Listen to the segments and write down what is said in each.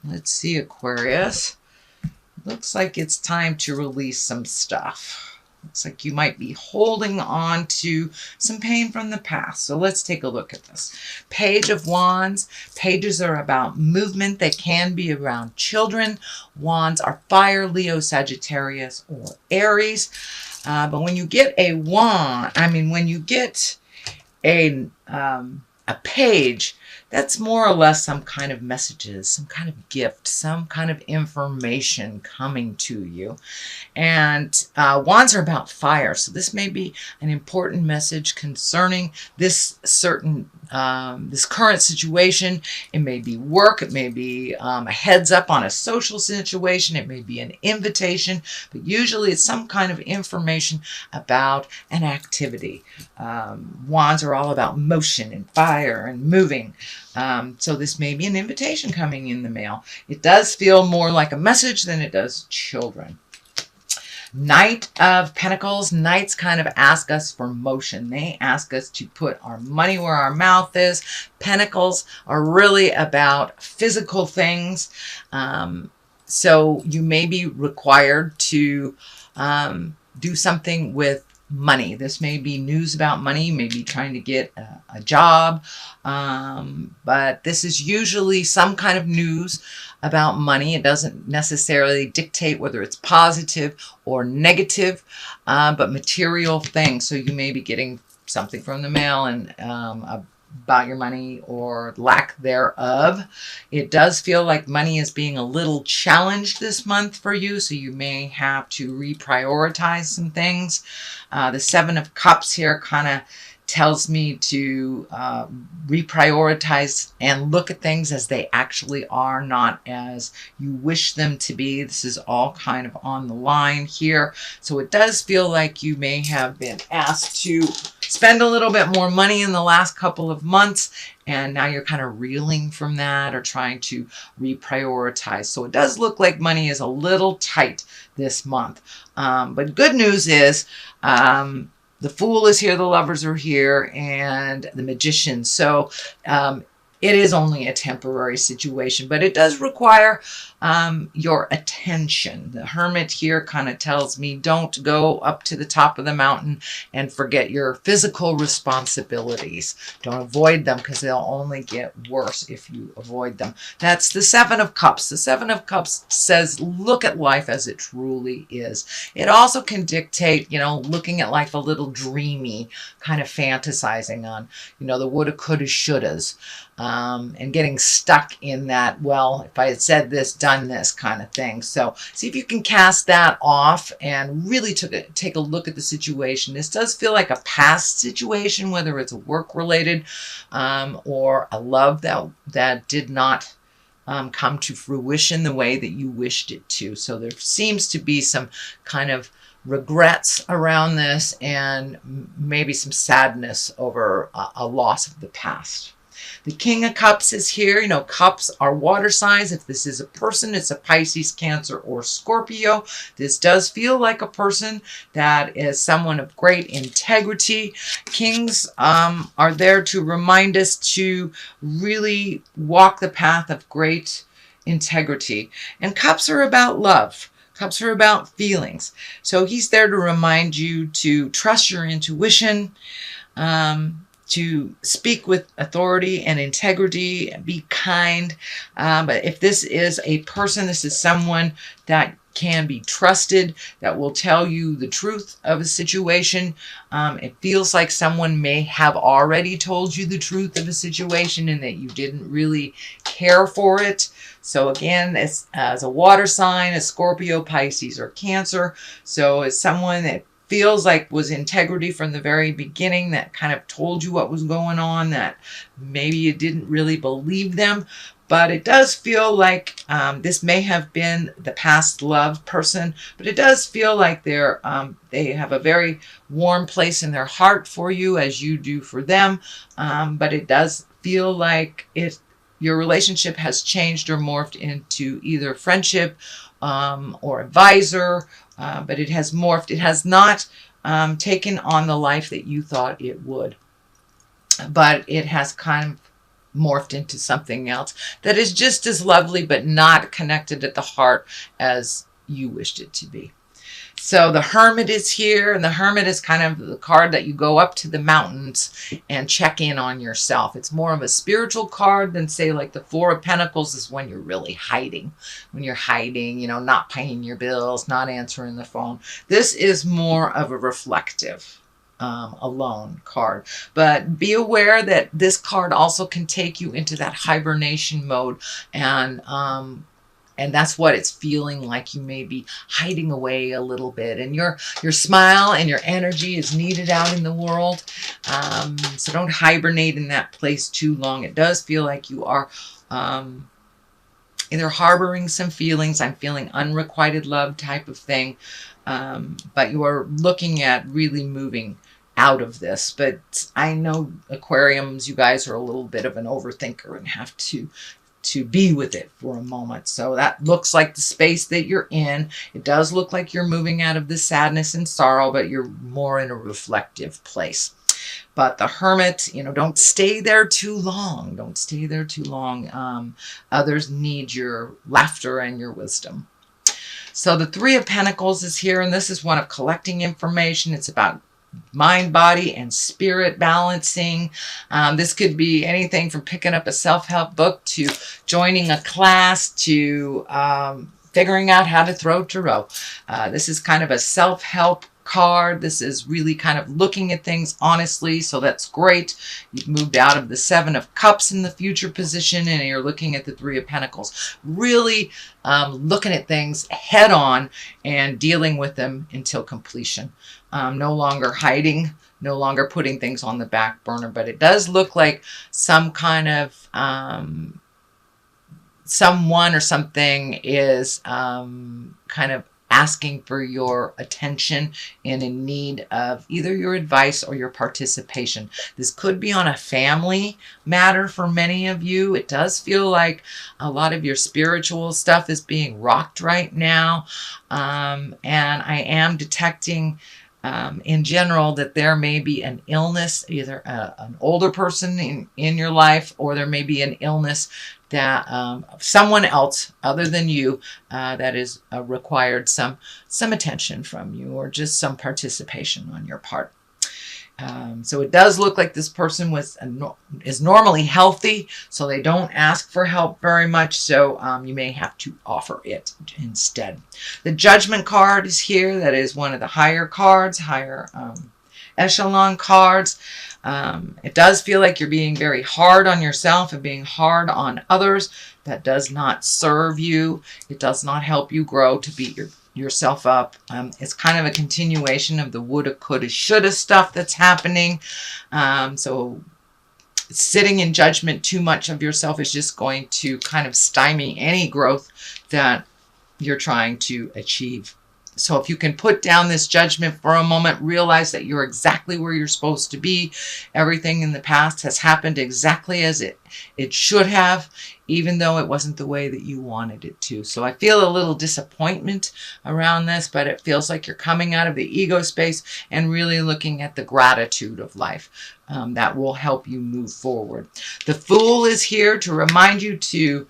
Let's see, Aquarius. Looks like it's time to release some stuff. Looks like you might be holding on to some pain from the past. So let's take a look at this. Page of Wands. Pages are about movement. They can be around children. Wands are fire, Leo, Sagittarius, or Aries. But when you get a wand, when you get a page, that's more or less some kind of messages, some kind of gift, some kind of information coming to you. And wands are about fire, so this may be an important message concerning this this current situation. It may be work, it may be a heads up on a social situation, it may be an invitation, but usually it's some kind of information about an activity. Wands are all about motion and fire and moving. So this may be an invitation coming in the mail. It does feel more like a message than it does children. Knight of Pentacles. Knights kind of ask us for motion. They ask us to put our money where our mouth is. Pentacles are really about physical things. So you may be required to do something with money. This may be news about money. You may be trying to get a job. But this is usually some kind of news about money. It doesn't necessarily dictate whether it's positive or negative, but material things. So you may be getting something from the mail and about your money or lack thereof. It does feel like money is being a little challenged this month for you, so you may have to reprioritize some things. The Seven of Cups here kind of tells me to reprioritize and look at things as they actually are, not as you wish them to be. This is all kind of on the line here. So it does feel like you may have been asked to spend a little bit more money in the last couple of months, and now you're kind of reeling from that or trying to reprioritize. So it does look like money is a little tight this month. But good news is, the Fool is here, the Lovers are here, and the Magician. So it is only a temporary situation, but it does require your attention. The Hermit here kind of tells me don't go up to the top of the mountain and forget your physical responsibilities. Don't avoid them, because they'll only get worse if you avoid them. That's the Seven of Cups. The Seven of Cups says look at life as it truly is. It also can dictate, looking at life a little dreamy, kind of fantasizing on, the woulda, coulda, shouldas. And getting stuck in that, well, if I had said this, done this kind of thing. So see if you can cast that off and really take a look at the situation. This does feel like a past situation, whether it's a work-related or a love that did not come to fruition the way that you wished it to. So there seems to be some kind of regrets around this and maybe some sadness over a loss of the past. The King of Cups is here. Cups are water signs. If this is a person, it's a Pisces, Cancer, or Scorpio. This does feel like a person that is someone of great integrity. Kings are there to remind us to really walk the path of great integrity. And cups are about love. Cups are about feelings. So he's there to remind you to trust your intuition, to speak with authority and integrity, be kind. But if this is a person, this is someone that can be trusted, that will tell you the truth of a situation. It feels like someone may have already told you the truth of a situation and that you didn't really care for it. So again, as a water sign, a Scorpio, Pisces, or Cancer. So it's someone that feels like was integrity from the very beginning, that kind of told you what was going on, that maybe you didn't really believe them. But it does feel like this may have been the past love person, but it does feel like they have a very warm place in their heart for you, as you do for them. But it does feel like your relationship has changed or morphed into either friendship or advisor, but it has morphed. It has not taken on the life that you thought it would, but it has kind of morphed into something else that is just as lovely but not connected at the heart as you wished it to be. So the Hermit is here, and the Hermit is kind of the card that you go up to the mountains and check in on yourself. It's more of a spiritual card than, say, like the Four of Pentacles is when you're really hiding. When you're hiding, you know, not paying your bills, not answering the phone. This is more of a reflective, alone card. But be aware that this card also can take you into that hibernation mode, and that's what it's feeling like. You may be hiding away a little bit, and your smile and your energy is needed out in the world. So don't hibernate in that place too long. It does feel like you are either harboring some feelings. I'm feeling unrequited love type of thing. But you are looking at really moving out of this. But I know Aquariums, you guys are a little bit of an overthinker and have to be with it for a moment. So that looks like the space that you're in. It does look like you're moving out of the sadness and sorrow, but you're more in a reflective place. But the Hermit, you know, don't stay there too long. Don't stay there too long. Others need your laughter and your wisdom. So the Three of Pentacles is here, and this is one of collecting information. It's about mind, body, and spirit balancing. This could be anything from picking up a self-help book to joining a class to figuring out how to throw tarot. This is kind of a self-help card. This is really kind of looking at things honestly, so that's great. You've moved out of the Seven of Cups in the future position, and you're looking at the Three of Pentacles. Really looking at things head on and dealing with them until completion. No longer hiding, no longer putting things on the back burner, but it does look like some kind of someone or something is kind of asking for your attention and in need of either your advice or your participation. This could be on a family matter for many of you. It does feel like a lot of your spiritual stuff is being rocked right now. And I am detecting in general that there may be an illness, either an older person in your life, or there may be an illness that someone else other than you that is required some attention from you, or just some participation on your part. So it does look like this person is normally healthy, so they don't ask for help very much, so you may have to offer it instead. The Judgment card is here. That is one of the higher cards, higher echelon cards. It does feel like you're being very hard on yourself and being hard on others. That does not serve you. It does not help you grow to beat yourself up. It's kind of a continuation of the woulda, coulda, shoulda stuff that's happening. So sitting in judgment too much of yourself is just going to kind of stymie any growth that you're trying to achieve. So if you can put down this judgment for a moment, realize that you're exactly where you're supposed to be. Everything in the past has happened exactly as it should have, even though it wasn't the way that you wanted it to. So I feel a little disappointment around this, but it feels like you're coming out of the ego space and really looking at the gratitude of life. That will help you move forward. The Fool is here to remind you to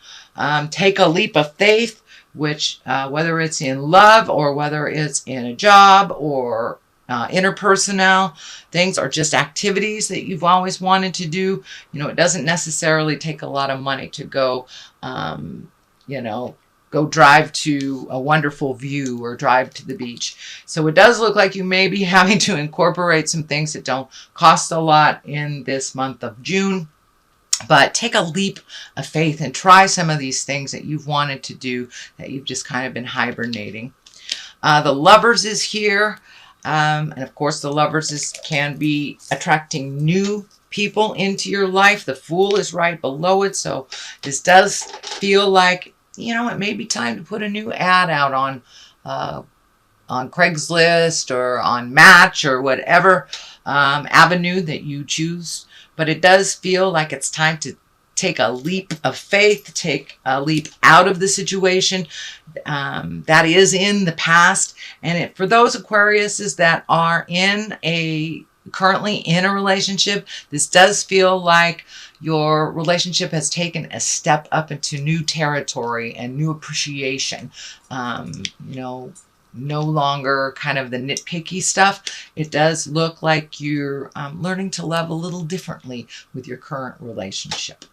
take a leap of faith, which whether it's in love or whether it's in a job or interpersonal things, or just activities that you've always wanted to do. You know, it doesn't necessarily take a lot of money to go, go drive to a wonderful view or drive to the beach. So it does look like you may be having to incorporate some things that don't cost a lot in this month of June. But take a leap of faith and try some of these things that you've wanted to do, that you've just kind of been hibernating. The Lovers is here. And of course, the Lovers can be attracting new people into your life. The Fool is right below it. So this does feel like, you know, it may be time to put a new ad out on Craigslist or on Match or whatever avenue that you choose. But it does feel like it's time to take a leap of faith, take a leap out of the situation that is in the past. And for those Aquariuses that are in a currently in a relationship, this does feel like your relationship has taken a step up into new territory and new appreciation. You know, no longer kind of the nitpicky stuff. It does look like you're learning to love a little differently with your current relationship.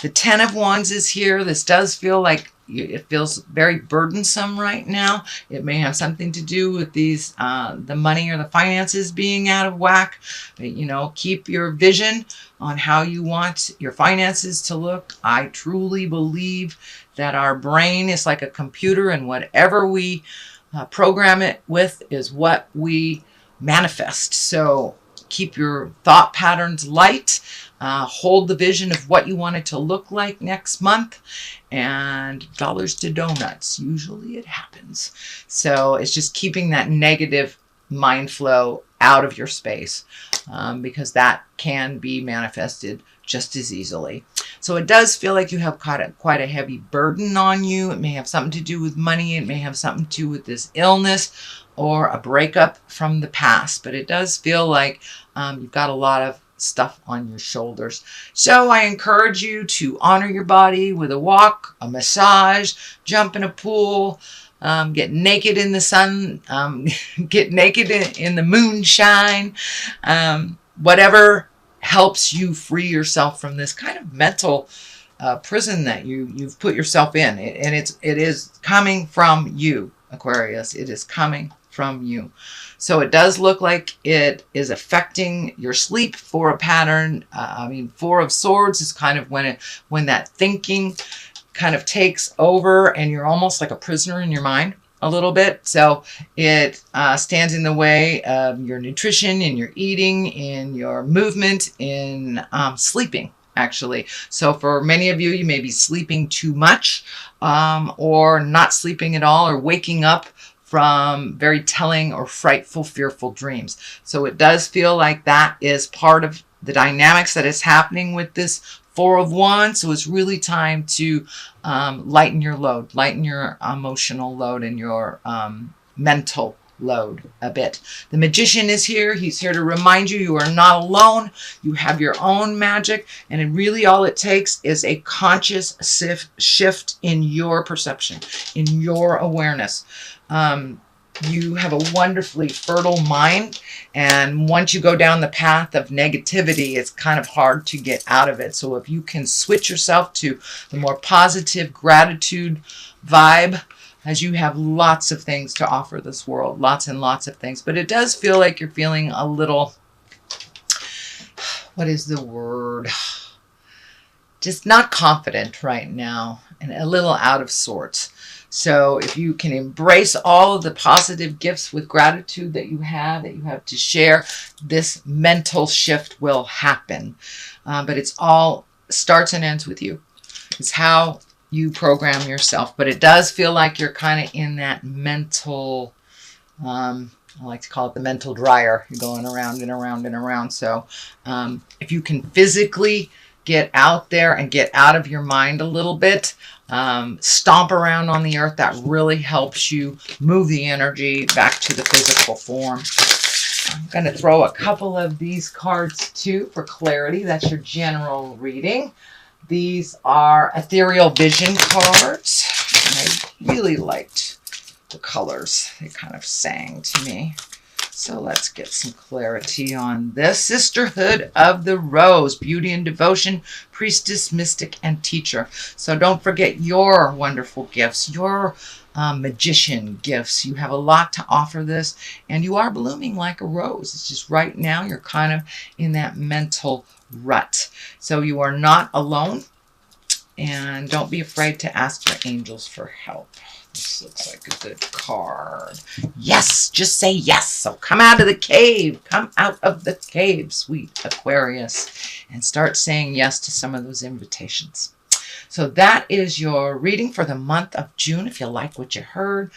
The Ten of Wands is here. This does feel like it feels very burdensome right now. It may have something to do with these, the money or the finances being out of whack. You know, keep your vision on how you want your finances to look. I truly believe that our brain is like a computer, and whatever we program it with is what we manifest. So keep your thought patterns light. Hold the vision of what you want it to look like next month, and dollars to donuts. Usually it happens. So it's just keeping that negative mind flow out of your space, because that can be manifested just as easily. So it does feel like you have quite a heavy burden on you. It may have something to do with money. It may have something to do with this illness or a breakup from the past. But it does feel like you've got a lot of stuff on your shoulders. So I encourage you to honor your body with a walk, a massage, jump in a pool, get naked in the sun, get naked in the moonshine, whatever helps you free yourself from this kind of mental prison that you've put yourself in. And it is coming from you, Aquarius. It is coming from you. So it does look like it is affecting your sleep. Four of pattern, Four of Swords is kind of when that thinking kind of takes over and you're almost like a prisoner in your mind a little bit. So it stands in the way of your nutrition, in your eating, in your movement, in sleeping, actually. So for many of you, you may be sleeping too much, or not sleeping at all, or waking up from very telling or frightful, fearful dreams. So it does feel like that is part of the dynamics that is happening with this Four of Wands. So it's really time to lighten your load, lighten your emotional load and your mental load a bit. The Magician is here. He's here to remind you you are not alone. You have your own magic, and it really all it takes is a conscious shift in your perception, in your awareness. You have a wonderfully fertile mind, and once you go down the path of negativity, it's kind of hard to get out of it. So if you can switch yourself to the more positive gratitude vibe, as you have lots of things to offer this world, lots and lots of things. But it does feel like you're feeling a little, what is the word? Just not confident right now, and a little out of sorts. So if you can embrace all of the positive gifts with gratitude that you have to share, this mental shift will happen. But it's all starts and ends with you. It's how you program yourself. But it does feel like you're kind of in that mental, I like to call it the mental dryer. You're going around and around and around. So if you can physically get out there and get out of your mind a little bit, stomp around on the earth, that really helps you move the energy back to the physical form. I'm going to throw a couple of these cards too for clarity. That's your general reading. These are ethereal vision cards. And I really liked the colors. They kind of sang to me. So let's get some clarity on this. Sisterhood of the Rose, beauty and devotion, priestess, mystic, and teacher. So don't forget your wonderful gifts, your magician gifts. You have a lot to offer this, and you are blooming like a rose. It's just right now you're kind of in that mental rut. So you are not alone, and don't be afraid to ask your angels for help. This looks like a good card. Yes, just say yes. So come out of the cave. Come out of the cave, sweet Aquarius, and start saying yes to some of those invitations. So that is your reading for the month of June. If you like what you heard,